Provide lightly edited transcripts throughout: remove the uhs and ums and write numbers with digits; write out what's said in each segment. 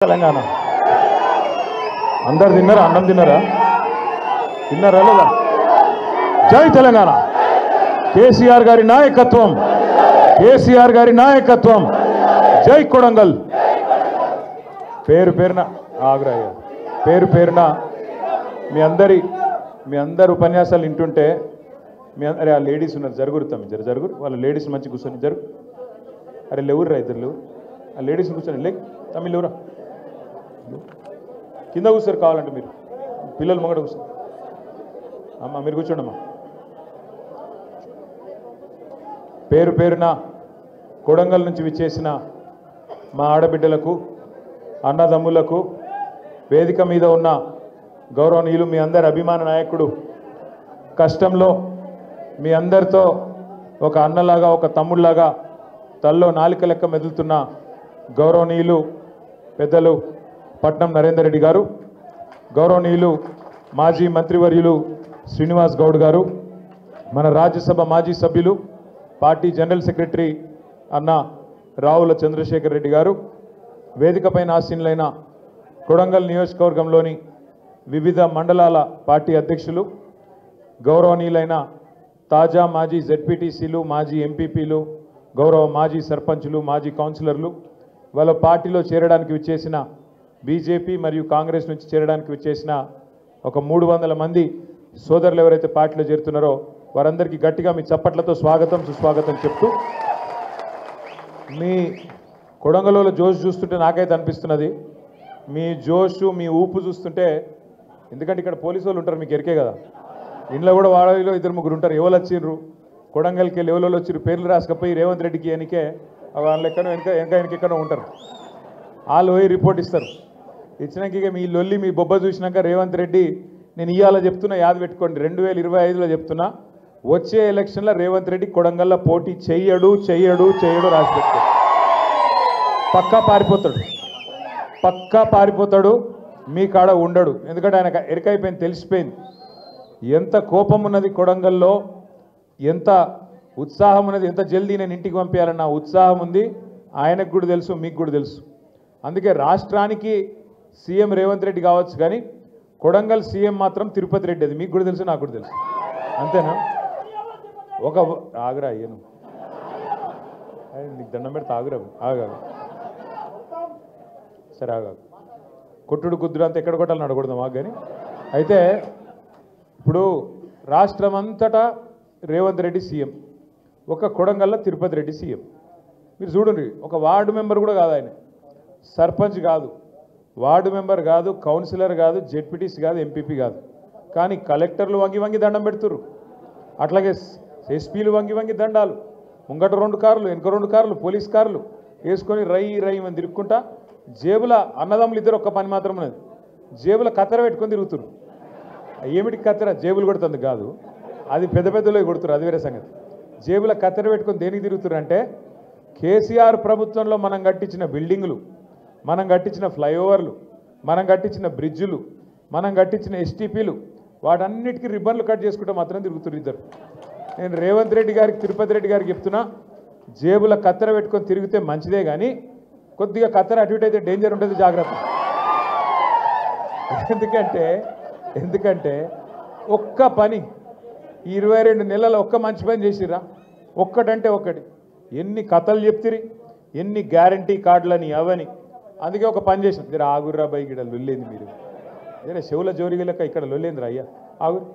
తెలంగాణ అందరు తిన్నారా? అన్నం తిన్నారా? తిన్నారా లేదా? జై తెలంగాణ. కేసీఆర్ గారి నాయకత్వం, కేసీఆర్ గారి నాయకత్వం. జై కొడంగల్. పేరు పేరున ఆగ్రహ పేరు పేరున మీ అందరి ఉపన్యాసాలు వింటుంటే అరే ఆ లేడీస్ ఉన్నారు, జరుగుతాం జరుగురు వాళ్ళ లేడీస్ మంచి కూర్చొని జరుగు. అరే లేవుర్రా ఇద్దరు లేవు, ఆ లేడీస్ కూర్చొని లే తమ్మి లేవురా, కింద కూర్చోరు కావాలంటే మీరు పిల్లలు ముంగట కూర్చోరు. అమ్మ మీరు కూర్చోండి అమ్మా. పేరు పేరున కొడంగల్ నుంచి విచ్చేసిన మా ఆడబిడ్డలకు, అన్నదమ్ములకు, వేదిక మీద ఉన్న గౌరవనీయులు, మీ అందరి అభిమాన నాయకుడు, కష్టంలో మీ అందరితో ఒక అన్నలాగా ఒక తమ్ముళ్లాగా తల్లో నాలిక లెక్క మెదులుతున్న గౌరవనీయులు పెద్దలు పట్నం నరేందర్ రెడ్డి గారు, గౌరవనీయులు మాజీ మంత్రివర్యులు శ్రీనివాస్ గౌడ్ గారు, మన రాజ్యసభ మాజీ సభ్యులు పార్టీ జనరల్ సెక్రటరీ అన్న రావుల చంద్రశేఖర్ రెడ్డి గారు, వేదికపైన ఆసీనులైన కొడంగల్ నియోజకవర్గంలోని వివిధ మండలాల పార్టీ అధ్యక్షులు, గౌరవనీయులైన తాజా మాజీ జెడ్పీటీసీలు, మాజీ ఎంపీపీలు, గౌరవ మాజీ సర్పంచులు, మాజీ కౌన్సిలర్లు, వాళ్ళ పార్టీలో చేరడానికి విచ్చేసిన బీజేపీ మరియు కాంగ్రెస్ నుంచి చేరడానికి విచ్చేసిన ఒక 300 మంది సోదరులు ఎవరైతే పార్టీలో చేరుతున్నారో వారందరికీ గట్టిగా మీ చప్పట్లతో స్వాగతం సుస్వాగతం చెప్తూ, మీ కొడంగల్లో జోష్ చూస్తుంటే నాకైతే అనిపిస్తున్నది, మీ జోషు మీ ఊపు చూస్తుంటే, ఎందుకంటే ఇక్కడ పోలీసు వాళ్ళు ఉంటారు మీకు ఎరికే కదా, ఇంట్లో కూడా వాళ్ళలో 2-3 ఉంటారు, ఎవరు వచ్చిర్రు కొడంగల్కి వెళ్ళి ఎవరు వచ్చిర్రు పేర్లు రాసుకపోయి రేవంత్ రెడ్డికి ఎనికే వాళ్ళు ఎక్కడో వెనకెక్కడో ఉంటారు, వాళ్ళు పోయి రిపోర్ట్ ఇస్తారు. ఇచ్చినాక ఇక మీ లొల్లి మీ బొబ్బ చూసినాక రేవంత్ రెడ్డి నేను ఇవాళ చెప్తున్నా, యాద పెట్టుకోండి, 2025లో చెప్తున్నా, వచ్చే ఎలక్షన్లో రేవంత్ రెడ్డి కొడంగల్లో పోటీ చెయ్యడు రాసి పెట్టుకో. పక్కా పారిపోతాడు, మీ కాడ ఉండడు. ఎందుకంటే ఆయన ఎరికైపోయింది, తెలిసిపోయింది ఎంత కోపం ఉన్నది కొడంగల్లో, ఎంత ఉత్సాహం ఉన్నది, ఎంత జల్దీ నేను ఇంటికి పంపించాలన్న ఉత్సాహం ఉంది. ఆయనకు కూడా తెలుసు, మీకు కూడా తెలుసు. అందుకే రాష్ట్రానికి సీఎం రేవంత్ రెడ్డి కావచ్చు, కానీ కొడంగల్ సీఎం మాత్రం తిరుపతి రెడ్డి. అది మీకు కూడా తెలుసు, నాకు కూడా తెలుసు. అంతేనా? ఒక ఆగ్రా అయ్యాను, నీకు దండం పెడితే ఆగా సరే కొట్టుడు కుద్దురు అంతా ఎక్కడ కొట్టాలని అడగకూడదు మాకు. కానీ అయితే ఇప్పుడు రాష్ట్రం అంతటా రేవంత్ రెడ్డి సీఎం, ఒక కొడంగల్లో తిరుపతి రెడ్డి సీఎం. మీరు చూడండి, ఒక వార్డు మెంబర్ కూడా కాదు ఆయన, సర్పంచ్ కాదు, వార్డు మెంబర్ కాదు, కౌన్సిలర్ కాదు, జెడ్పీటీసీ కాదు, ఎంపీపీ కాదు, కానీ కలెక్టర్లు వంగి దండం పెడుతుర్రు, అట్లాగే ఎస్పీలు వంగి దండాలు, ముంగట 2 కార్లు వెనుక 2 కార్లు పోలీస్ కార్లు వేసుకొని రై అని తిరుక్కుంటా, జేబుల అన్నదమ్ములు ఇద్దరు ఒక్క పని మాత్రం ఉన్నది, జేబుల కత్తెర పెట్టుకొని తిరుగుతురు. ఏమిటి కత్తెర? జేబులు కొడుతుంది కాదు, అది పెద్దలో కొడుతురు, అది వేరే సంగతి. జేబుల కత్తెర పెట్టుకొని దేనికి తిరుగుతురు అంటే, కేసీఆర్ ప్రభుత్వంలో మనం కట్టించిన బిల్డింగులు, మనం కట్టించిన ఫ్లైఓవర్లు, మనం కట్టించిన బ్రిడ్జులు, మనం కట్టించిన ఎస్టీపీలు, వాటన్నిటికీ రిబ్బన్లు కట్ చేసుకుంటే మాత్రం తిరుగుతురు ఇద్దరు. నేను రేవంత్ రెడ్డి గారికి, తిరుపతి రెడ్డి గారికి చెప్తున్నా, జేబుల కత్తెర పెట్టుకొని తిరిగితే మంచిదే, కానీ కొద్దిగా కత్తెర అటు ఇటు అయితే డేంజర్ ఉంటుంది, జాగ్రత్త. ఎందుకంటే ఒక్క పని 22 నెలలు ఒక్క మంచి పని చేసిరా, ఒక్కటంటే ఒక్కటి. ఎన్ని కథలు చెప్తిరి, ఎన్ని గ్యారంటీ కార్డులని అవని. అందుకే ఒక పని చేసిన, జర ఆగుర్రా బై, ఇక్కడ లొల్లేంది మీరు, జర చెవుల జోరికి లెక్క ఇక్కడ లొల్లేందిరా అయ్యా ఆగురు.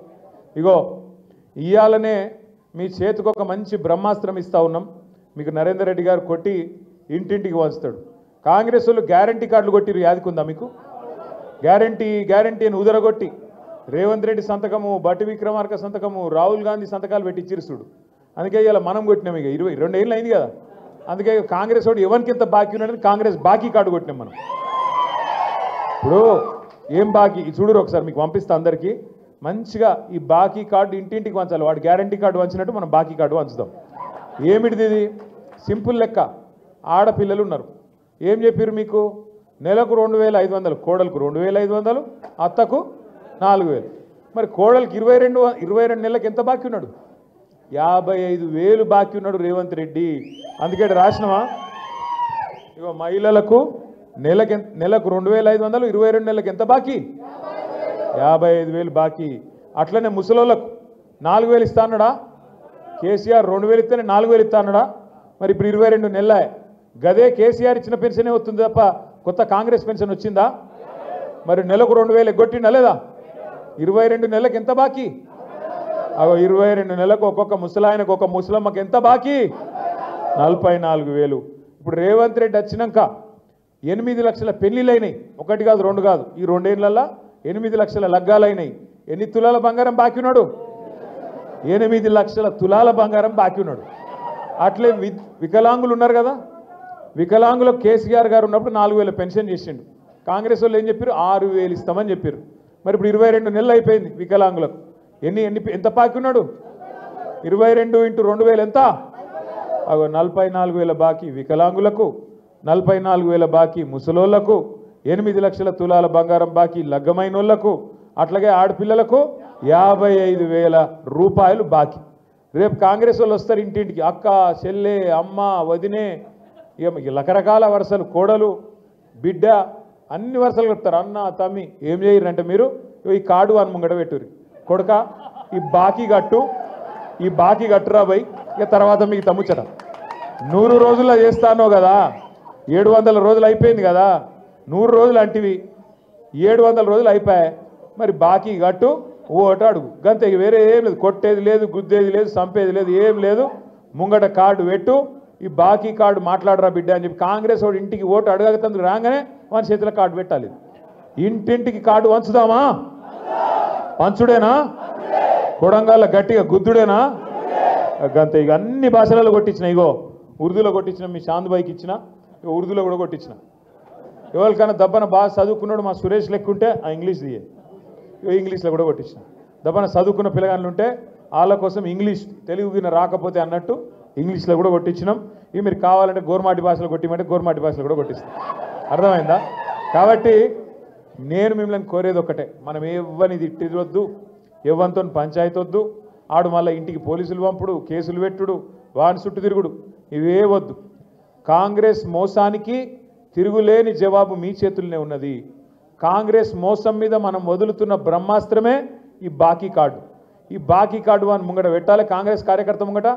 ఇగో ఇయ్యాలనే మీ చేతికి ఒక మంచి బ్రహ్మాస్త్రం ఇస్తా ఉన్నాం, మీకు నరేందర్ రెడ్డి గారు కొట్టి ఇంటింటికి వంచుతాడు. కాంగ్రెస్ వాళ్ళు గ్యారంటీ కార్డులు కొట్టిరు, యాదికుందా మీకు? గ్యారంటీ అని ఉదరగొట్టి రేవంత్ రెడ్డి సంతకము, బట్టి విక్రమార్క సంతకము, రాహుల్ గాంధీ సంతకాలు పెట్టి ఇచ్చిరుస్తుడు. అందుకే ఇలా మనం కొట్టినాం, ఇక 22 ఏళ్ళు అయింది కదా. అందుకే కాంగ్రెస్ వాడు ఎవరికి ఎంత బాకీ ఉన్నాడని కాంగ్రెస్ బాకీ కార్డు కొట్టినాం మనం. ఇప్పుడు ఏం బాకీ చూడరు, ఒకసారి మీకు పంపిస్తా అందరికీ మంచిగా. ఈ బాకీ కార్డు ఇంటింటికి వంచాలి, వాడు గ్యారంటీ కార్డు వంచినట్టు మనం బాకీ కార్డు వంచుదాం. ఏమిటిది ఇది? సింపుల్ లెక్క. ఆడపిల్లలు ఉన్నారు, ఏం చెప్పారు మీకు? నెలకు 2500, కోడలకు 2500, అత్తకు 4000. మరి కోడలకు 22 నెలలకు ఎంత బాకీ ఉన్నాడు? 55,000 బాకీ ఉన్నాడు రేవంత్ రెడ్డి. అందుకే రాసినవా, ఇగో మహిళలకు నెలకు 2500, 22 నెలలకు ఎంత బాకీ? 55,000 బాకీ. అట్లనే ముసలోళ్ళకు 4,000 ఇస్తా అన్నాడా కేసీఆర్? 2,000 ఇస్తేనే 4,000 ఇస్తా అన్నాడా? మరి ఇప్పుడు 22 నెలలే. గదే కేసీఆర్ ఇచ్చిన పెన్షనే వస్తుంది తప్ప కొత్త కాంగ్రెస్ పెన్షన్ వచ్చిందా? మరి నెలకు 2,000 ఎగ్గొట్టిండా లేదా? 22 నెలలకు ఎంత బాకీ? 22 నెలలకు ఒక్కొక్క ముసలాయనకు ఒక ముసలమ్మకి ఎంత బాకీ? 44,000. ఇప్పుడు రేవంత్ రెడ్డి వచ్చినాక 8 లక్షల పెళ్లిళ్ళైనాయి. ఒకటి కాదు, రెండు కాదు. ఈ 2 ఏళ్లలో 8 లక్షల లగ్గాలైనాయి. ఎన్ని తులాల బంగారం బాకీ ఉన్నాడు? 8 లక్షల తులాల బంగారం బాకీ ఉన్నాడు. అట్లే వికలాంగులు ఉన్నారు కదా, వికలాంగులకు కేసీఆర్ గారు ఉన్నప్పుడు 4,000 పెన్షన్ చేసిండు. కాంగ్రెస్ వాళ్ళు ఏం చెప్పారు? 6,000 ఇస్తామని చెప్పారు. మరి ఇప్పుడు 22 నెలలు అయిపోయింది వికలాంగులకు. ఎంత బాకీ ఉన్నాడు? 22 × 2,000 ఎంత? 44,000 బాకీ వికలాంగులకు, 44,000 బాకీ ముసలోళ్లకు, 8 లక్షల తులాల బంగారం బాకీ లగ్గమైన వాళ్ళకు, అట్లాగే ఆడపిల్లలకు 55,000 రూపాయలు బాకీ. రేపు కాంగ్రెస్ వాళ్ళు వస్తారు ఇంటింటికి, అక్క, చెల్లె, అమ్మ, వదినే, రకరకాల వరుసలు, కోడలు, బిడ్డ, అన్ని వరుసలు కలుపుతారు. అన్న, తమ్మి. ఏం చేయరంటే మీరు ఈ కార్డు అని ముంగడ పెట్టుర్రి. కొడుక ఈ బాకీ కట్టురా పోయి, ఇక తర్వాత మీకు తమ్ముచ్చట 100 రోజుల్లో చేస్తానో కదా, 700 రోజులు అయిపోయింది కదా, 100 రోజులు అంటివి 700 రోజులు అయిపోయాయి. మరి బాకీ కట్టు, ఓటు అడుగు, గంతే. వేరే ఏం లేదు, కొట్టేది లేదు, గుద్దేది లేదు, చంపేది లేదు, ఏం లేదు. ముంగట కార్డు పెట్టు, ఈ బాకీ కార్డు మాట్లాడరా బిడ్డ అని చెప్పి కాంగ్రెస్ వాడు ఇంటికి ఓటు అడగతందుకు రాగానే మన చేతిలో కార్డు పెట్టాలి. ఇంటింటికి కార్డు పంచుదామా? పంచుడేనా? కొడంగల్లో గట్టిగా గుద్దుడేనా? గంతే. ఇక అన్ని భాషలలో కొట్టించిన. ఇగో ఉర్దూలో కొట్టించిన, మీ చాంద్బాయికి ఇచ్చిన, ఉర్దూలో కూడా కొట్టించిన. ఎవరికైనా దబ్బన బాగా చదువుకున్నాడు మా సురేష్ లెక్కుంటే ఆ ఇంగ్లీష్ దియే, ఇంగ్లీష్లో కూడా కొట్టించిన. దబ్బన చదువుకున్న పిల్లగాళ్ళు ఉంటే వాళ్ళ కోసం ఇంగ్లీష్, తెలుగు రాకపోతే అన్నట్టు ఇంగ్లీష్లో కూడా కొట్టించినాం. ఇవి మీరు కావాలంటే గోర్మాటి భాషలో కొట్టిమంటే గోర్మాటి భాషలో కూడా కొట్టిస్తాం. అర్థమైందా? కాబట్టి నేను మిమ్మల్ని కోరేది ఒకటే, మనం ఎవ్వని తిట్టొద్దు, ఎవ్వనితో పంచాయతీ వద్దు. ఆడు మళ్ళీ ఇంటికి పోలీసులు పంపుడు, కేసులు పెట్టుడు, వాని చుట్టూ తిరుగుడు, ఇవే వద్దు. కాంగ్రెస్ మోసానికి తిరుగులేని జవాబు మీ చేతుల్లోనే ఉన్నది. కాంగ్రెస్ మోసం మీద మనం వదులుతున్న బ్రహ్మాస్త్రమే ఈ బాకీ కార్డు. ఈ బాకీ కార్డు అని ముంగట పెట్టాలి. కాంగ్రెస్ కార్యకర్త ముంగట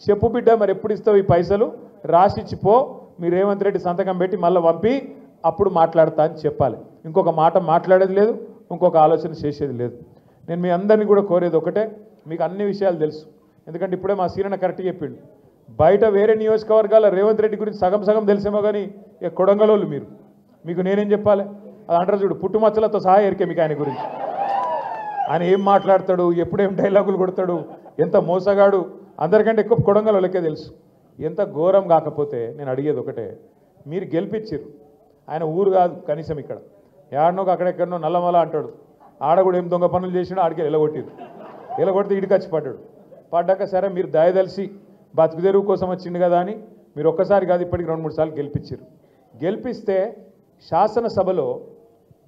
చెప్పు బిడ్డ, మరి ఎప్పుడు ఇస్తావు ఈ పైసలు, రాసిచ్చిపో, మీరు రేవంత్ రెడ్డి సంతకం పెట్టి మళ్ళీ పంపి అప్పుడు మాట్లాడతా అని చెప్పాలి. ఇంకొక మాట మాట్లాడేది లేదు, ఇంకొక ఆలోచన చేసేది లేదు. నేను మీ అందరినీ కూడా కోరేది ఒకటే, మీకు అన్ని విషయాలు తెలుసు. ఎందుకంటే ఇప్పుడే మా సీరన్న కరెక్ట్గా చెప్పిండు. బయట వేరే నియోజకవర్గాల రేవంత్ రెడ్డి గురించి సగం తెలిసేమో కానీ ఇక కొడంగలోళ్ళు మీరు, మీకు నేనేం చెప్పాలి? అది అంటారు చూడు, పుట్టుమచ్చలతో సహా ఎరికే మీకు ఆయన గురించి. ఆయన ఏం మాట్లాడతాడు, ఎప్పుడేం డైలాగులు కొడతాడు, ఎంత మోసగాడు, అందరికంటే ఎక్కువ కొడంగలోళ్ళకే తెలుసు. ఎంత ఘోరం కాకపోతే నేను అడిగేది ఒకటే, మీరు గెలిపించారు. ఆయన ఊరు కాదు కనీసం, ఇక్కడ ఏడనోకి అక్కడెక్కడనో నల్లమల అంటాడు. ఆడ కూడా ఏం దొంగ పనులు చేసినా ఆడికి ఎలగొడితే ఇడికి వచ్చి పడ్డాక సరే మీరు దయదలిసి బతుకు తెరువు కోసం వచ్చిండు కదా అని మీరు ఒక్కసారి కాదు ఇప్పటికి 2-3 సార్లు గెలిపించారు. గెలిపిస్తే శాసనసభలో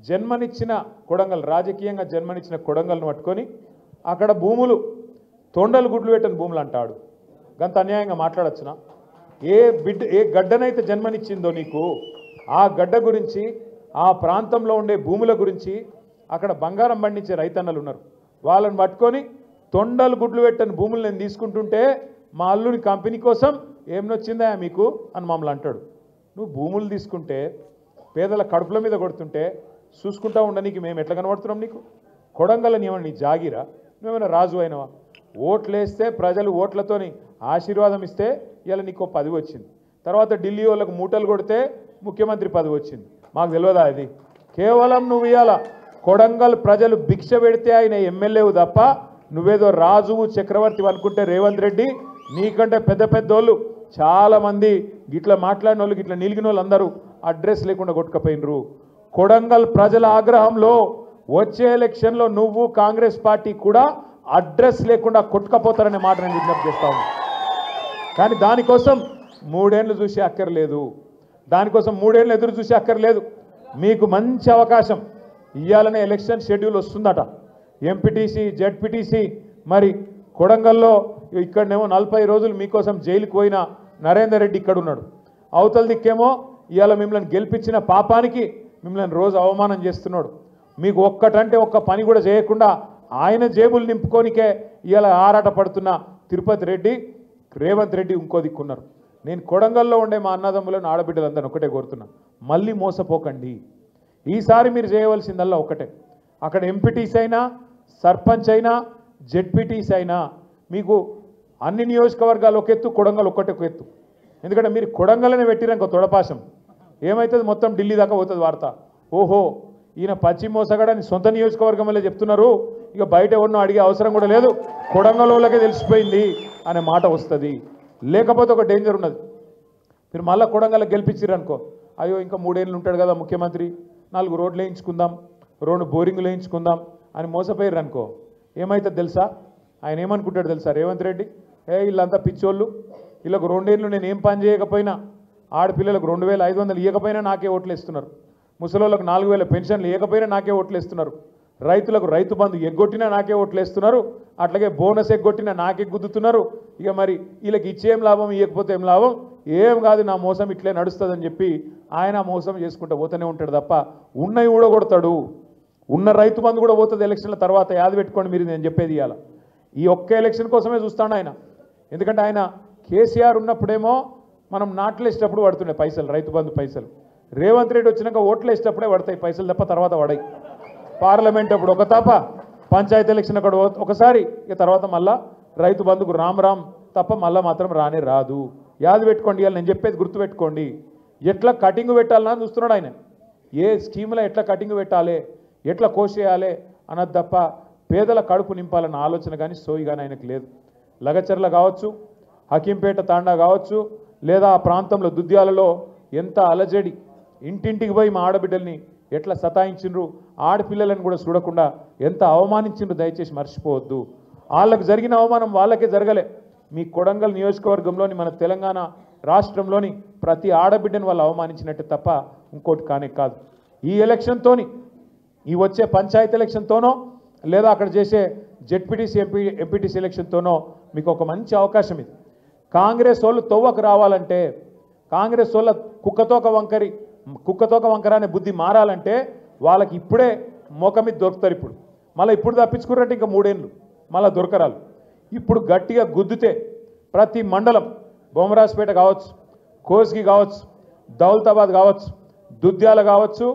జన్మనిచ్చిన కొడంగల్, రాజకీయంగా జన్మనిచ్చిన కొడంగల్ను పట్టుకొని అక్కడ భూములు తొండలు గుడ్లు పెట్టని భూములు అంటాడు. గంత అన్యాయంగా మాట్లాడచ్చునా? ఏ గడ్డనైతే జన్మనిచ్చిందో నీకు, ఆ గడ్డ గురించి, ఆ ప్రాంతంలో ఉండే భూముల గురించి, అక్కడ బంగారం పండించే రైతన్నలు ఉన్నారు, వాళ్ళని పట్టుకొని తొండలు గుడ్లు పెట్టని భూములు నేను తీసుకుంటుంటే మా అల్లుని కంపెనీ కోసం ఏం నొచ్చిందా మీకు అని మమ్మల్ని అంటాడు. నువ్వు భూములు తీసుకుంటే పేదల కడుపుల మీద కొడుతుంటే చూసుకుంటా ఉండనీకి మేము ఎట్లా కనబడుతున్నాం నీకు? కొడంగల్ని ఏమన్నా నీ జాగిరా? నువ్వేమైనా రాజు అయినవా? ఓట్లేస్తే ప్రజలు ఓట్లతోని ఆశీర్వాదం ఇస్తే ఇలా నీకు 10 వచ్చింది. తర్వాత ఢిల్లీ వాళ్ళకు మూటలు కొడితే ముఖ్యమంత్రి పదవి వచ్చింది. మాకు తెలియదా? ఇది కేవలం నువ్వు ఇవాళ కొడంగల్ ప్రజలు భిక్ష పెడితే ఆయన ఎమ్మెల్యేవు తప్ప నువ్వేదో రాజువు చక్రవర్తి అనుకుంటే రేవంత్ రెడ్డి నీకంటే పెద్దోళ్ళు చాలామంది గిట్లా మాట్లాడిన వాళ్ళు, గిట్లా నిలిగిన వాళ్ళు అందరూ అడ్రస్ లేకుండా కొట్టుకపోయినరు. కొడంగల్ ప్రజల ఆగ్రహంలో వచ్చే ఎలక్షన్లో నువ్వు కాంగ్రెస్ పార్టీ కూడా అడ్రస్ లేకుండా కొట్టుకపోతారనే మాట నేను విజ్ఞప్తి చేస్తా ఉన్నా. కానీ దానికోసం 3 ఏళ్ళు చూసే అక్కర్లేదు, దానికోసం 3 ఏళ్ళు ఎదురు చూసే అక్కర్లేదు. మీకు మంచి అవకాశం. ఇవాళనే ఎలక్షన్ షెడ్యూల్ వస్తుందట, ఎంపీటీసీ, జెడ్పీటీసీ. మరి కొడంగల్లో ఇక్కడనేమో 40 రోజులు మీకోసం జైలుకు పోయిన నరేందర్ రెడ్డి ఇక్కడ ఉన్నాడు. అవతల దిక్కేమో ఇవాళ మిమ్మల్ని గెలిపించిన పాపానికి మిమ్మల్ని రోజు అవమానం చేస్తున్నాడు. మీకు ఒక్కటంటే ఒక్క పని కూడా చేయకుండా ఆయన జేబులు నింపుకోనికే ఇవాళ ఆరాట పడుతున్న తిరుపతి రెడ్డి, రేవంత్ రెడ్డి ఇంకో దిక్కున్నారు. నేను కొడంగల్లో ఉండే మా అన్నదమ్ములను ఆడబిడ్డలందరూ ఒకటే కోరుతున్నా, మళ్ళీ మోసపోకండి. ఈసారి మీరు చేయవలసిందల్లా ఒకటే, అక్కడ ఎంపీటీస్ అయినా సర్పంచ్ అయినా జెడ్పీటీస్ అయినా మీకు అన్ని నియోజకవర్గాలు ఒక ఎత్తు, కొడంగల్ ఒక్కటే ఒక ఎత్తు. ఎందుకంటే మీరు కొడంగల్ని పెట్టిరంక తొడపాశం ఏమవుతుంది, మొత్తం ఢిల్లీ దాకా పోతుంది వార్త. ఓహో ఈయన పశ్చిమ మోసగాడని సొంత నియోజకవర్గం వల్లే చెప్తున్నారు, ఇక బయట ఎవరినో అడిగే అవసరం కూడా లేదు, కొడంగల్ వాళ్ళకే తెలిసిపోయింది అనే మాట వస్తుంది. లేకపోతే ఒక డేంజర్ ఉన్నది, మీరు మళ్ళీ కొడంగల్ గెలిపించారనుకో, అయ్యో ఇంకా 3 ఏళ్ళు ఉంటాడు కదా ముఖ్యమంత్రి, 4 రోడ్లు వేయించుకుందాం, 2 బోరింగ్లు వేయించుకుందాం అని మోసపోయారు అనుకో, ఏమవుతుంది తెలుసా? ఆయన ఏమనుకుంటాడు తెలుసా రేవంత్ రెడ్డి? వీళ్ళంతా పిచ్చోళ్ళు, వీళ్ళకు 2 ఏళ్ళు నేను ఏం పని చేయకపోయినా, ఆడపిల్లలకు 2500 ఇవ్వకపోయినా నాకే ఓట్లు వేస్తున్నారు, ముసలోళ్ళకు 4000 పెన్షన్లు ఇవ్వకపోయినా నాకే ఓట్లు వేస్తున్నారు, రైతులకు రైతు బంధు ఎగ్గొట్టినా నాకే ఓట్లు వేస్తున్నారు, అట్లాగే బోనస్ ఎగ్గొట్టినా నాకే గుద్దుతున్నారు. ఇక మరి వీళ్ళకి ఇచ్చేం లాభం, ఇవ్వకపోతే ఏం లాభం, ఏం కాదు నా మోసం ఇట్లే నడుస్తుందని చెప్పి ఆయన మోసం చేసుకుంటూ పోతూనే ఉంటాడు తప్ప ఉన్నవి కూడా కొడతాడు. ఉన్న రైతు బంధు కూడా పోతుంది ఎలక్షన్ల తర్వాత, యాది పెట్టుకోండి మీరు, నేను చెప్పేది ఇవాళ ఈ ఒక్క ఎలక్షన్ కోసమే చూస్తాడు ఆయన. ఎందుకంటే ఆయన కేసీఆర్ ఉన్నప్పుడేమో మనం నాట్లు వేసేటప్పుడు పడుతుండే పైసలు, రైతు బంధు పైసలు. రేవంత్ రెడ్డి వచ్చినాక ఓట్లు వేసేటప్పుడే పడతాయి పైసలు తప్ప తర్వాత పడాయి. పార్లమెంట్ అప్పుడు ఒక తప్ప, పంచాయతీ ఎలక్షన్ అక్కడ ఒకసారి, ఇక తర్వాత మళ్ళా రైతు బంధుకు రామ్ తప్ప మళ్ళీ మాత్రం రానే రాదు. యాది పెట్టుకోండి, ఇవాళ నేను చెప్పేది గుర్తుపెట్టుకోండి. ఎట్లా కటింగ్ పెట్టాలని చూస్తున్నాడు ఆయన, ఏ స్కీమ్లో ఎట్లా కటింగ్ పెట్టాలి, ఎట్లా కోసేయాలి అన్నది తప్ప పేదల కడుపు నింపాలన్న ఆలోచన కానీ సోయి కానీ ఆయనకు లేదు. లగచర్ల కావచ్చు, హకీంపేట తాండా కావచ్చు, లేదా ఆ ప్రాంతంలో దుద్యాలలో ఎంత అలజడి, ఇంటింటికి పోయి మా ఆడబిడ్డల్ని ఎట్లా సతాయించిండ్రు, ఆడపిల్లలను కూడా చూడకుండా ఎంత అవమానించిండ్రు, దయచేసి మర్చిపోవద్దు. వాళ్ళకు జరిగిన అవమానం వాళ్ళకే జరగలే, మీ కొడంగల్ నియోజకవర్గంలోని మన తెలంగాణ రాష్ట్రంలోని ప్రతి ఆడబిడ్డను వాళ్ళు అవమానించినట్టే తప్ప ఇంకోటి కానే కాదు. ఈ ఎలక్షన్తోని, ఈ వచ్చే పంచాయతీ ఎలక్షన్తోనో లేదా అక్కడ చేసే జెడ్పీటీసీ ఎంపీటీసీ ఎలక్షన్తోనో మీకు ఒక మంచి అవకాశం ఇది. కాంగ్రెస్ వాళ్ళు తొవ్వకు రావాలంటే, కాంగ్రెస్ వాళ్ళ కుక్కతోక వంకర అనే బుద్ధి మారాలంటే వాళ్ళకి ఇప్పుడే మోక మీద దొరుకుతారు. ఇప్పుడు తప్పించుకున్నట్టు ఇంకా 3 ఏళ్ళు మళ్ళీ దొరకరాలు. ఇప్పుడు గట్టిగా గుద్దితే ప్రతి మండలం, బొమ్మరాజ్పేట కావచ్చు, కోస్గి కావచ్చు, దౌలతాబాద్ కావచ్చు, దుద్యాల కావచ్చు,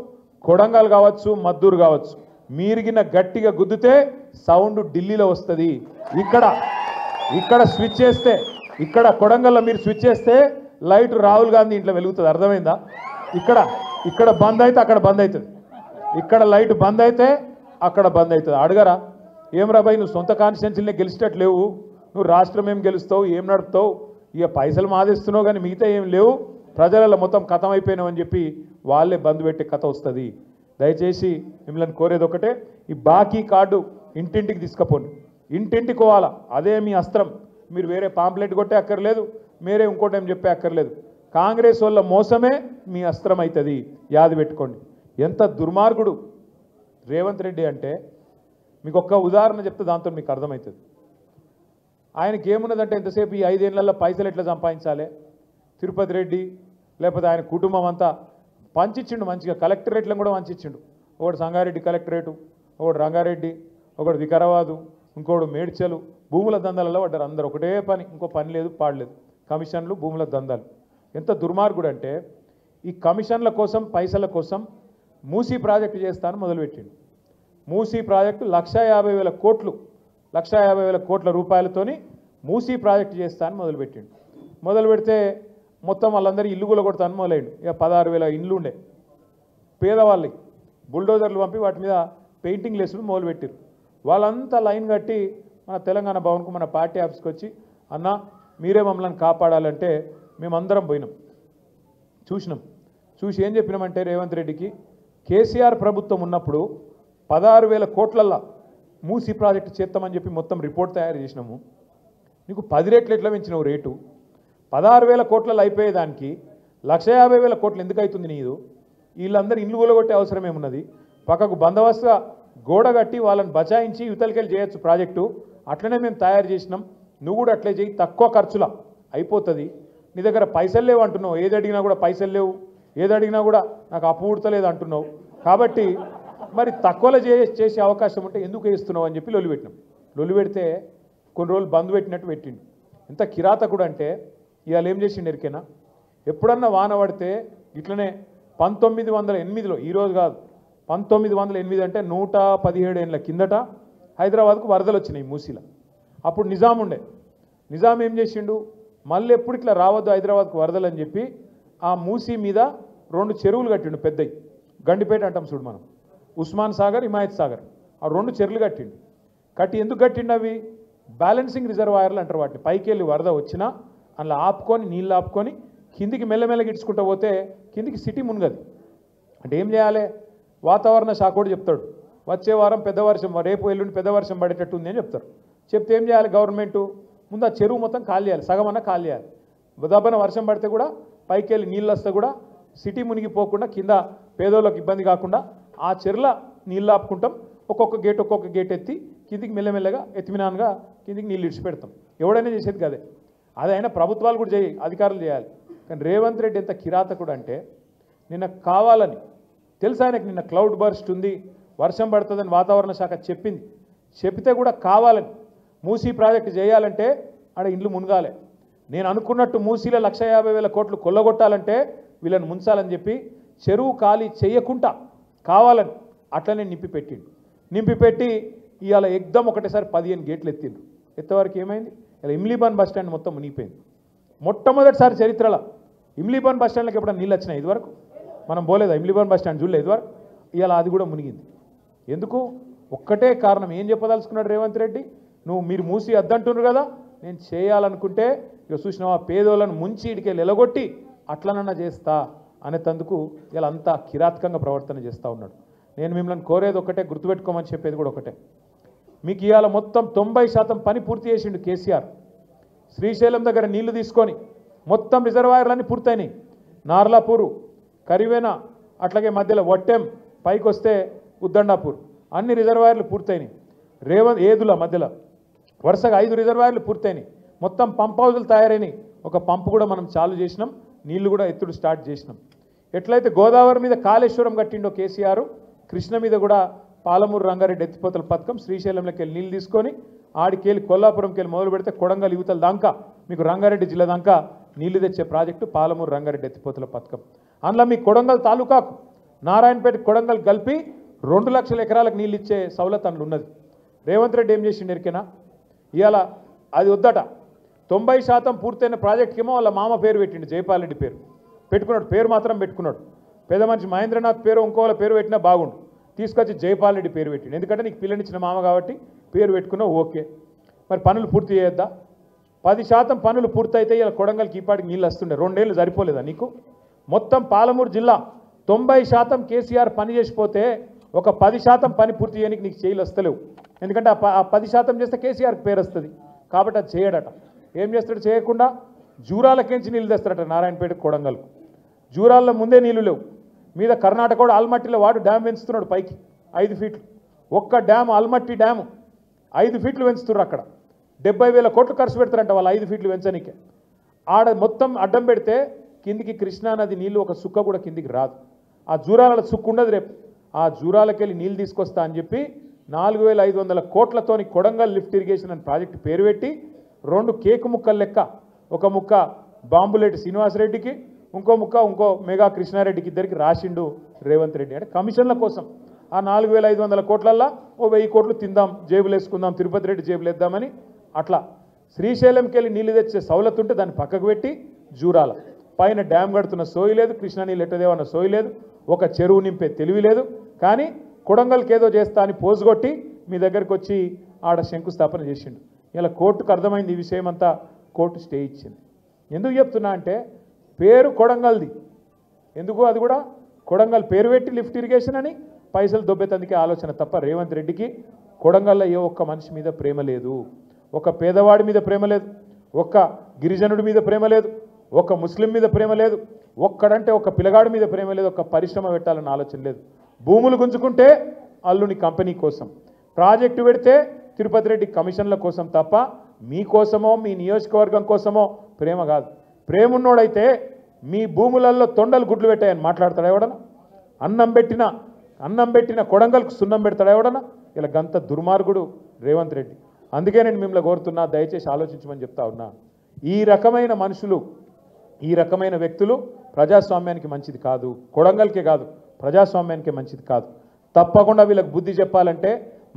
కొడంగల్ కావచ్చు, మద్దూరు కావచ్చు, మీరిగిన గట్టిగా గుద్దితే సౌండ్ ఢిల్లీలో వస్తుంది. ఇక్కడ స్విచ్ చేస్తే, ఇక్కడ కొడంగల్లో మీరు స్విచ్ చేస్తే లైట్ రాహుల్ గాంధీ ఇంట్లో వెలుగుతుంది. అర్థమైందా? ఇక్కడ బంద్ అయితే అక్కడ బంద్ అవుతుంది, ఇక్కడ లైట్ బంద్ అయితే అక్కడ బంద్ అవుతుంది. అడగరా ఏం రాబాయి, నువ్వు సొంత కాన్స్టిట్యున్సీలనే గెలిచేటట్టు లేవు, నువ్వు రాష్ట్రం ఏం గెలుస్తావు, ఏం నడుపుతావు, ఇక పైసలు మాదేస్తున్నావు కానీ మిగతా ఏం లేవు, ప్రజలలో మొత్తం కథం అయిపోయినావు అని చెప్పి వాళ్ళే బంద్ పెట్టే కథ వస్తుంది. దయచేసి మిమ్మల్ని కోరేది ఒకటే, ఈ బాకీ కార్డు ఇంటింటికి తీసుకుపోండి, ఇంటింటికి పోవాలా, అదే మీ అస్త్రం. మీరు వేరే పాంప్లెట్ కొట్టే అక్కర్లేదు, వేరే ఇంకోటి ఏం చెప్పే అక్కర్లేదు, కాంగ్రెస్ వాళ్ళ మోసమే మీ అస్త్రం అవుతుంది. యాది పెట్టుకోండి. ఎంత దుర్మార్గుడు రేవంత్ రెడ్డి అంటే మీకు ఒక్క ఉదాహరణ చెప్తే దాంతో మీకు అర్థమవుతుంది. ఆయనకి ఏమున్నదంటే ఎంతసేపు ఈ 5 ఏళ్లలో పైసలు ఎట్లా సంపాదించాలి, తిరుపతి రెడ్డి లేకపోతే ఆయన కుటుంబం అంతా పంచిచ్చిండు మంచిగా, కలెక్టరేట్లను కూడా పంచిచ్చిండు. ఒకటి సంగారెడ్డి కలెక్టరేటు, ఒకటి రంగారెడ్డి, ఒకటి వికారాబాదు, ఇంకోటి మేడ్చలు. భూముల దందాలలో పడ్డారు అందరు, ఒకటే పని, ఇంకో పని లేదు పాడలేదు, కమిషన్లు, భూముల దందాలు. ఎంత దుర్మార్గుడు అంటే ఈ కమిషన్ల కోసం, పైసల కోసం మూసీ ప్రాజెక్టు చేస్తాను మొదలుపెట్టిండు. మూసీ ప్రాజెక్టు 1,50,000 కోట్లు, 1,50,000 కోట్ల రూపాయలతోని మూసీ ప్రాజెక్టు చేస్తాను మొదలుపెట్టిండు. మొదలు పెడితే మొత్తం వాళ్ళందరూ ఇల్లు కూడా కొడతాను మొదలైండు. ఇక 16,000 ఇండ్లు ఉండే పేదవాళ్ళకి బుల్డోజర్లు పంపి వాటి మీద పెయింటింగ్ వేసుడు మొదలుపెట్టారు. వాళ్ళంతా లైన్ కట్టి మన తెలంగాణ భవన్కు, మన పార్టీ ఆఫీస్కి వచ్చి, అన్న మీరే మమ్మల్ని కాపాడాలంటే మేమందరం పోయినాం, చూసి ఏం చెప్పినామంటే రేవంత్ రెడ్డికి, కేసీఆర్ ప్రభుత్వం ఉన్నప్పుడు 16,000 కోట్లల్లా మూసీ ప్రాజెక్టు చేస్తామని చెప్పి మొత్తం రిపోర్ట్ తయారు చేసినాము, నీకు 10 రెట్లు ఎట్లా పెంచినావు రేటు, 16,000 కోట్లలో అయిపోయేదానికి 1,50,000 కోట్లు ఎందుకు అవుతుంది నీదు, వీళ్ళందరూ ఇండ్లు కూలగొట్టే అవసరం ఏమున్నది, పక్కకు బందోబస్తుగా గోడ కట్టి వాళ్ళని బచాయించి యువతలకెళ్ళి చేయొచ్చు ప్రాజెక్టు, అట్లనే మేము తయారు చేసినాం, నువ్వు కూడా అట్లే చేయి, తక్కువ ఖర్చులా అయిపోతుంది, నీ దగ్గర పైసలు లేవు అంటున్నావు, ఏది అడిగినా కూడా పైసలు లేవు, ఏది అడిగినా కూడా నాకు అప్పు పుడతలేదు అంటున్నావు, కాబట్టి మరి తక్కువలో చేసే అవకాశం ఉంటే ఎందుకు వేస్తున్నావు అని చెప్పి లొల్లి పెట్టినాం. లొల్లి పెడితే కొన్ని రోజులు బంద్ పెట్టినట్టు పెట్టిండు. ఎంత కిరాతకుడు అంటే ఇవాళ ఏం చేసిండు ఎరికేనా, ఎప్పుడన్నా వాన పడితే ఇట్లనే 1908లో, ఈరోజు కాదు 1908 అంటే 117 ఏళ్ళ కిందట హైదరాబాద్కు వరదలు వచ్చినాయి మూసీలో. అప్పుడు నిజాం ఉండే. నిజాం ఏం చేసిండు, మళ్ళీ ఎప్పుడు ఇట్లా రావద్దు హైదరాబాద్కు వరదలు అని చెప్పి ఆ మూసీ మీద 2 చెరువులు కట్టిండు పెద్దవి. గండిపేట అంటాం చూడు మనం, ఉస్మాన్ సాగర్, హిమాయత్ సాగర్, ఆ 2 చెరువులు కట్టిండు. కట్టి ఎందుకు కట్టిండు అవి? బ్యాలెన్సింగ్ రిజర్వాయర్లు అంటారు వాటిని. పైకి వెళ్ళి వరద వచ్చినా అందులో ఆపుకొని నీళ్ళు ఆపుకొని కిందికి మెల్లమెల్లగా ఇడ్చుకుంటూ పోతే కిందికి సిటీ మునగదు. అంటే ఏం చేయాలి? వాతావరణ శాఖ కూడా చెప్తాడు వచ్చే వారం పెద్ద వర్షం, రేపు ఎల్లుండి పెద్ద వర్షం పడేటట్టు ఉంది అని చెప్తారు. చెప్తే ఏం చేయాలి గవర్నమెంటు? ముందు ఆ చెరువు మొత్తం ఖాళీ చేయాలి, సగం అన్న ఖాళీ చేయాలి. దబ్బన వర్షం పడితే కూడా పైకి వెళ్ళి నీళ్ళు వస్తే కూడా సిటీ మునిగిపోకుండా కింద పేదోళ్ళకి ఇబ్బంది కాకుండా ఆ చెరువుల నీళ్ళు ఆపుకుంటాం. ఒక్కొక్క గేట్ ఎత్తి కిందికి మెల్లమెల్లగా ఎత్తిమినాన్గా కిందికి నీళ్ళు ఇడిచిపెడతాం. ఎవడైనా చేసేది కదే. అది అయినా ప్రభుత్వాలు కూడా అధికారులు చేయాలి. కానీ రేవంత్ రెడ్డి ఎంత కిరాతకుడు అంటే నిన్న కావాలని తెలుసు ఆయనకు, నిన్న క్లౌడ్ బర్స్ట్ ఉంది, వర్షం పడుతుందని వాతావరణ శాఖ చెప్పింది. చెప్తే కూడా కావాలని మూసీ ప్రాజెక్టు చేయాలంటే ఆడ ఇండ్లు మునగాలి. నేను అనుకున్నట్టు మూసీలో 1,50,000 కోట్లు కొల్లగొట్టాలంటే వీళ్ళని ముంచాలని చెప్పి చెరువు ఖాళీ చేయకుండా కావాలని అట్లనే నింపిపెట్టి ఇవాళ ఎగ్దం ఒకటేసారి 15 గేట్లు ఎత్తిండ్రు. ఎత్తవరకు ఏమైంది? ఇలా ఇమ్లీబాన్ బస్ స్టాండ్ మొత్తం మునిగిపోయింది. మొట్టమొదటిసారి చరిత్రలో ఇమ్లీబాన్ బస్ స్టాండ్లకు ఎప్పుడైనా నీళ్ళు వచ్చినాయి? ఇదివరకు మనం పోలేదా? ఇమ్లీబాన్ బస్ స్టాండ్ చూడలేదు ఇదివరకు. ఇవాళ అది కూడా మునిగింది. ఎందుకు? ఒక్కటే కారణం. ఏం చెప్పదలుచుకున్నాడు రేవంత్ రెడ్డి? మీరు మూసి అద్దంటున్నారు కదా, నేను చేయాలనుకుంటే ఇక చూసినావా పేదోళ్ళను ముంచి ఇడికెళ్ళి ఎలగొట్టి అట్లనన్నా చేస్తా అనేందుకు ఇలా అంతా కిరాతకంగా ప్రవర్తన చేస్తూ ఉన్నాడు. నేను మిమ్మల్ని కోరేది ఒకటే, గుర్తుపెట్టుకోమని చెప్పేది కూడా ఒకటే. మీకు ఇవాళ మొత్తం 90% పని పూర్తి చేసిండు కేసీఆర్. శ్రీశైలం దగ్గర నీళ్లు తీసుకొని మొత్తం రిజర్వాయర్లన్నీ పూర్తయినాయి. నార్లాపూరు, కరివేన, అట్లాగే మధ్యలో వట్టెం, పైకి వస్తే ఉద్దండాపూర్, అన్ని రిజర్వాయర్లు పూర్తయినాయి. ఏదుల మధ్యలో వరుసగా 5 రిజర్వాయర్లు పూర్తయినాయి. మొత్తం పంప్ హౌజులు తయారైనాయి. ఒక పంపు కూడా మనం చాలు చేసినాం, నీళ్లు కూడా ఎత్తుడు స్టార్ట్ చేసినాం. ఎట్లయితే గోదావరి మీద కాళేశ్వరం కట్టిండో కేసీఆర్, కృష్ణ మీద కూడా పాలమూరు రంగారెడ్డి ఎత్తిపోతల పథకం, శ్రీశైలంలోకి వెళ్ళి నీళ్ళు తీసుకొని ఆడికెళ్ళి కొల్లాపురంకి వెళ్ళి మొదలు పెడితే కొడంగల్ యువతల దాకా మీకు రంగారెడ్డి జిల్లా దాకా నీళ్లు తెచ్చే ప్రాజెక్టు పాలమూరు రంగారెడ్డి ఎత్తిపోతల పథకం. అందులో మీ కొడంగల్ తాలూకాకు నారాయణపేట కొడంగల్ కలిపి 2 లక్షల ఎకరాలకు నీళ్ళు ఇచ్చే సౌలత్ అందులో ఉన్నది. రేవంత్ రెడ్డి ఏం చేసిండు ఎరికేనా? ఇవాళ అది వద్దట 90% పూర్తయిన ప్రాజెక్ట్కేమో వాళ్ళ మామ పేరు పెట్టిండు, జైపాల్ రెడ్డి పేరు పెట్టుకున్నాడు. పేరు మాత్రం పెట్టుకున్నాడు. పెద్ద మనిషి మహేంద్రనాథ్ పేరు ఇంకోళ్ళ పేరు పెట్టినా బాగుండు, తీసుకొచ్చి జైపాల్ రెడ్డి పేరు పెట్టిండు. ఎందుకంటే నీకు పిల్లనిచ్చిన మామ కాబట్టి పేరు పెట్టుకున్నావు, ఓకే. మరి పనులు పూర్తి చేయొద్దా? 10% పనులు పూర్తయితే ఇలా కొడంగల్కి ఈపాటికి నీళ్ళు వస్తుండే. 2 ఏళ్ళు సరిపోలేదా నీకు? మొత్తం పాలమూరు జిల్లా 90% కేసీఆర్ పని చేసిపోతే ఒక 10% పని పూర్తి చేయడానికి నీకు చేయలు వస్తలేవు. ఎందుకంటే ఆ 10% చేస్తే కేసీఆర్కి పేరు వస్తుంది కాబట్టి అది చేయడట. ఏం చేస్తాడు? చేయకుండా జూరాలకేంచి నీళ్ళు తెస్తాడట నారాయణపేట కొడంగల్కు. జూరాల్లో ముందే నీళ్లు లేవు. మీద కర్ణాటక కూడా ఆల్మట్టిలో వాడు డ్యామ్ పెంచుతున్నాడు పైకి 5 ఫీట్లు. ఒక్క డ్యామ్ ఆల్మట్టి డ్యాము 5 ఫీట్లు పెంచుతున్నారు. అక్కడ 70,000 కోట్లు ఖర్చు పెడతారంట వాళ్ళు 5 ఫీట్లు పెంచనీకే. ఆడ మొత్తం అడ్డం పెడితే కిందికి కృష్ణానది నీళ్ళు ఒక సుక్క కూడా కిందికి రాదు. ఆ జూరాల సుక్కు ఉండదు. రేపు ఆ జూరాలకెళ్ళి నీళ్ళు తీసుకొస్తా అని చెప్పి 4,500 కోట్లతోని కొడంగల్ లిఫ్ట్ ఇరిగేషన్ అని ప్రాజెక్టు పేరు పెట్టి 2 కేకు ముక్కలు లెక్క, ఒక ముక్క బాంబులేటి శ్రీనివాసరెడ్డికి, ఇంకో ముక్క ఇంకో మెగా కృష్ణారెడ్డికి, ఇద్దరికి రాసిండు రేవంత్ రెడ్డి. అంటే కమిషన్ల కోసం ఆ 4,500 కోట్లల్లో ఓ 1000 కోట్లు తిందాం, జేబులు వేసుకుందాం, తిరుపతి రెడ్డి జేబులు వేద్దామని అట్లా శ్రీశైలంకి వెళ్ళి నీళ్ళు తెచ్చే సౌలత్ ఉంటే దాన్ని పక్కకు పెట్టి జూరాల పైన డ్యామ్ కడుతున్న సోయి లేదు, కృష్ణా నీళ్ళు ఎట్టదేవన్న సోయి లేదు, ఒక చెరువు నింపే తెలివి లేదు. కానీ కొడంగల్కి ఏదో చేస్తా అని పోజుగొట్టి మీ దగ్గరికి వచ్చి ఆడ శంకుస్థాపన చేసిండు. ఇలా కోర్టుకు అర్థమైంది ఈ విషయం అంతా, కోర్టు స్టే ఇచ్చింది. ఎందుకు చెప్తున్నా అంటే పేరు కొడంగల్ది, ఎందుకు అది కూడా కొడంగల్ పేరు పెట్టి లిఫ్ట్ ఇరిగేషన్ అని పైసలు దొబ్బేతందుకే ఆలోచన తప్ప రేవంత్ రెడ్డికి కొడంగల్లో ఏ ఒక్క మనిషి మీద ప్రేమ లేదు, ఒక పేదవాడి మీద ప్రేమ లేదు, ఒక్క గిరిజనుడి మీద ప్రేమ లేదు, ఒక ముస్లిం మీద ప్రేమ లేదు, ఒక్కడంటే ఒక పిల్లగాడి మీద ప్రేమ లేదు, ఒక పరిశ్రమ పెట్టాలన్న ఆలోచన లేదు. భూములు గుంజుకుంటే అల్లుని కంపెనీ కోసం, ప్రాజెక్టు పెడితే తిరుపతి రెడ్డి కమిషన్ల కోసం తప్ప మీకోసమో మీ నియోజకవర్గం కోసమో ప్రేమ కాదు. ప్రేమ ఉన్నోడైతే మీ భూములలో తొండలు గుడ్లు పెట్టాయని మాట్లాడతాడా ఎవడన్నా? అన్నం పెట్టిన కొడంగల్కు సున్నం పెడతాడా ఎవడన్నా? ఇలా గంత దుర్మార్గుడు రేవంత్ రెడ్డి. అందుకే నేను మిమ్మల్ని కోరుతున్నా, దయచేసి ఆలోచించమని చెప్తా ఉన్నా. ఈ రకమైన మనుషులు, ఈ రకమైన వ్యక్తులు ప్రజాస్వామ్యానికి మంచిది కాదు. కొడంగల్కే కాదు, ప్రజాస్వామ్యానికి మంచిది కాదు. తప్పకుండా వీళ్ళకి బుద్ధి చెప్పాలంటే,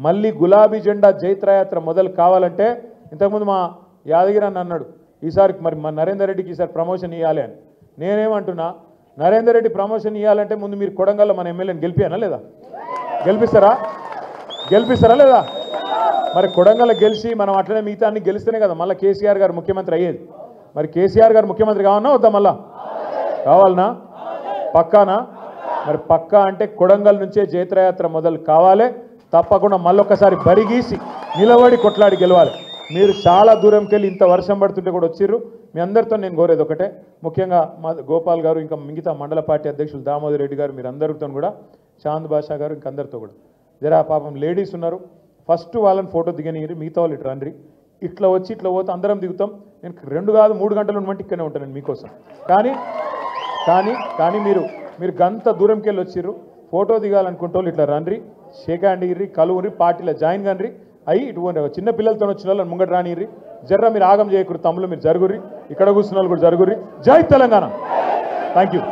మళ్ళీ గులాబీ జెండా జైత్రయాత్ర మొదలు కావాలంటే, ఇంతకుముందు మా యాదగిరి అన్న అన్నాడు ఈసారి మరి మా నరేందర్ రెడ్డికి ఈసారి ప్రమోషన్ ఇవ్వాలి అని. నేనేమంటున్నా, నరేందర్ రెడ్డి ప్రమోషన్ ఇవ్వాలంటే ముందు మీరు కొడంగల్లో మన ఎమ్మెల్యేని గెలిపానా లేదా? గెలిపిస్తారా లేదా? మరి కొడంగల్ గెలిచి మనం అట్లనే మిగతా అన్ని గెలిస్తేనే కదా మళ్ళీ కేసీఆర్ గారు ముఖ్యమంత్రి అయ్యేది. మరి కేసీఆర్ గారు ముఖ్యమంత్రి కావాలన్నా వద్దా? మళ్ళా కావాలనా? పక్కానా? మరి పక్కా అంటే కొడంగల్ నుంచే జైత్రయాత్ర మొదలు కావాలి. తప్పకుండా మళ్ళొక్కసారి బరిగీసి నిలబడి కొట్లాడి గెలవాలి. మీరు చాలా దూరంకి వెళ్ళి ఇంత వర్షం పడుతుంటే కూడా వచ్చిర్రు. మీ అందరితో నేను కోరేది ఒకటే, ముఖ్యంగా మా గోపాల్ గారు, ఇంకా మిగతా మండల పార్టీ అధ్యక్షులు దామోదర్ రెడ్డి గారు, మీరు అందరితో కూడా, చాంద్ బాషా గారు, ఇంక అందరితో కూడా జరా పాపం లేడీస్ ఉన్నారు, ఫస్ట్ వాళ్ళని ఫోటో దిగనియరు, మిగతా వాళ్ళు ఇటు రండి. ఇట్లా వచ్చి ఇట్లా పోతే అందరం దిగుతాం. నేను 2 కాదు 3 గంటలు ఉండమంటే ఇక్కడనే ఉంటాను నేను మీకోసం. కానీ మీరు గంత దూరంకి వెళ్ళి వచ్చిర్రు. ఫోటో దిగాలనుకుంటే వాళ్ళు ఇట్లా రండి, షేక్ హ్యాండ్ ఇర్రి, కలువురి, పార్టీలో జాయిన్ కండ్రి. అయ్యి ఇటు చిన్న పిల్లలతో వచ్చిన వాళ్ళని ముంగట రానిర్రి. జర్ర మీరు ఆగం చేయకూడదు, తమ్ముళ్ళు మీరు జరుగుర్రి, ఇక్కడ కూర్చున్న వాళ్ళు కూడా జరుగుర్రి. జై తెలంగాణ. Thank you.